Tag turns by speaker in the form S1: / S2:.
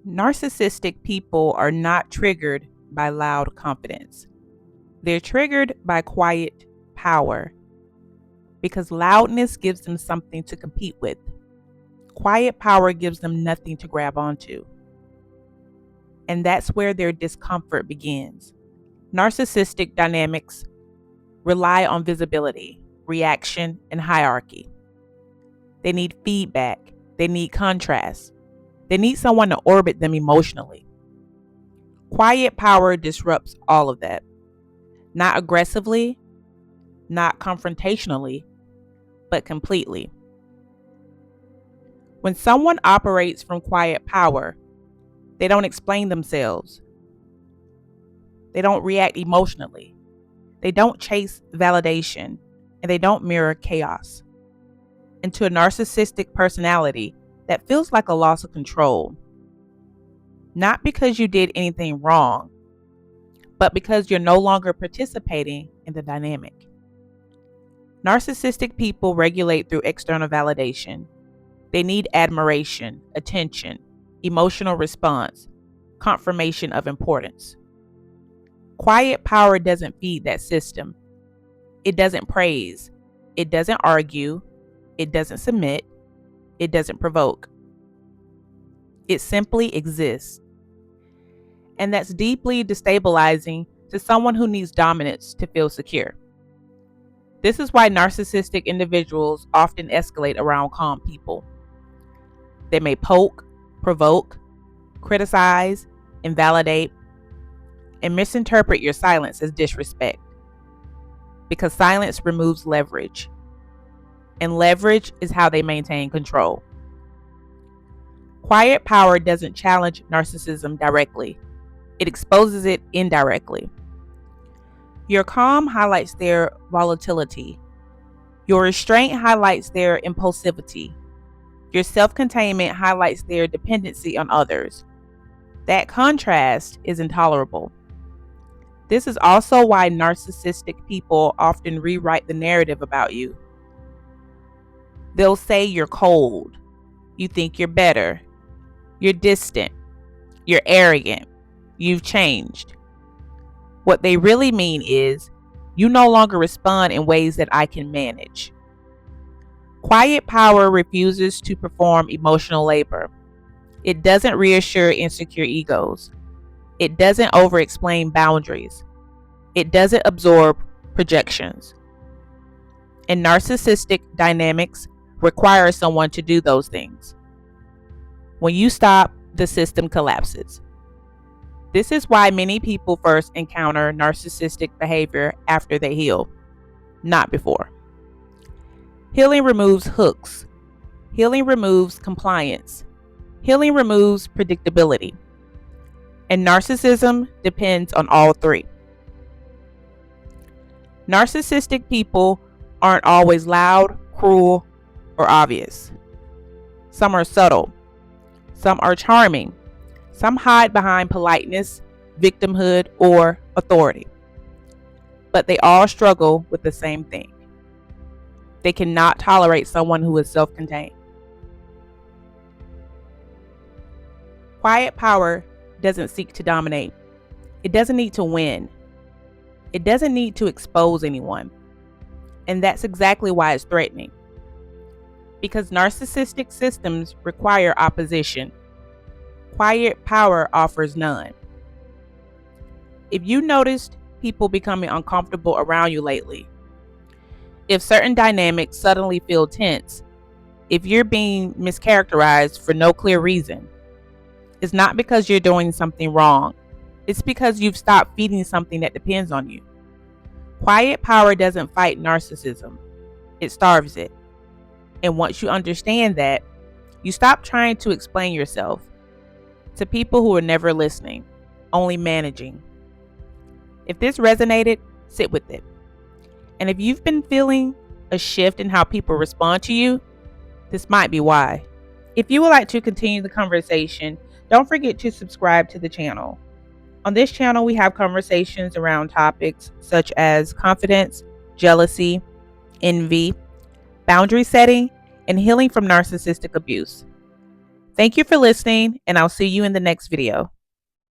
S1: Narcissistic people are not triggered by loud confidence. They're triggered by quiet power because loudness gives them something to compete with. Quiet power gives them nothing to grab onto. And that's where their discomfort begins. Narcissistic dynamics rely on visibility, reaction, and hierarchy. They need feedback. They need contrast. They need someone to orbit them emotionally. Quiet power disrupts all of that. Not aggressively, not confrontationally, but completely. When someone operates from quiet power, they don't explain themselves. They don't react emotionally. They don't chase validation, and they don't mirror chaos. And to a narcissistic personality, that feels like a loss of control. Not because you did anything wrong, but because you're no longer participating in the dynamic. Narcissistic people regulate through external validation. They need admiration, attention, emotional response, confirmation of importance. Quiet power doesn't feed that system. It doesn't praise. It doesn't argue. It doesn't submit. It doesn't provoke. It simply exists. And that's deeply destabilizing to someone who needs dominance to feel secure. This is why narcissistic individuals often escalate around calm people. They may poke, provoke, criticize, invalidate, and misinterpret your silence as disrespect. Because silence removes leverage. And leverage is how they maintain control. Quiet power doesn't challenge narcissism directly. It exposes it indirectly. Your calm highlights their volatility. Your restraint highlights their impulsivity. Your self-containment highlights their dependency on others. That contrast is intolerable. This is also why narcissistic people often rewrite the narrative about you. They'll say you're cold, you think you're better, you're distant, you're arrogant, you've changed. What they really mean is, you no longer respond in ways that I can manage. Quiet power refuses to perform emotional labor. It doesn't reassure insecure egos. It doesn't over-explain boundaries. It doesn't absorb projections. And narcissistic dynamics require someone to do those things. When you stop, the system collapses. This is why many people first encounter narcissistic behavior after they heal, not before. Healing removes hooks. Healing removes compliance. Healing removes predictability. And narcissism depends on all three. Narcissistic people aren't always loud, cruel, or obvious. Some are subtle. Some are charming. Some hide behind politeness, victimhood, or authority. But they all struggle with the same thing. They cannot tolerate someone who is self-contained. Quiet power doesn't seek to dominate. It doesn't need to win. It doesn't need to expose anyone. And that's exactly why it's threatening. Because narcissistic systems require opposition. Quiet power offers none. If you noticed people becoming uncomfortable around you lately, if certain dynamics suddenly feel tense, if you're being mischaracterized for no clear reason, it's not because you're doing something wrong. It's because you've stopped feeding something that depends on you. Quiet power doesn't fight narcissism. It starves it. And once you understand that, you stop trying to explain yourself to people who are never listening, only managing. If this resonated, sit with it. And if you've been feeling a shift in how people respond to you, this might be why. If you would like to continue the conversation, don't forget to subscribe to the channel. On this channel, we have conversations around topics such as confidence, jealousy, envy, boundary setting, and healing from narcissistic abuse. Thank you for listening, and I'll see you in the next video.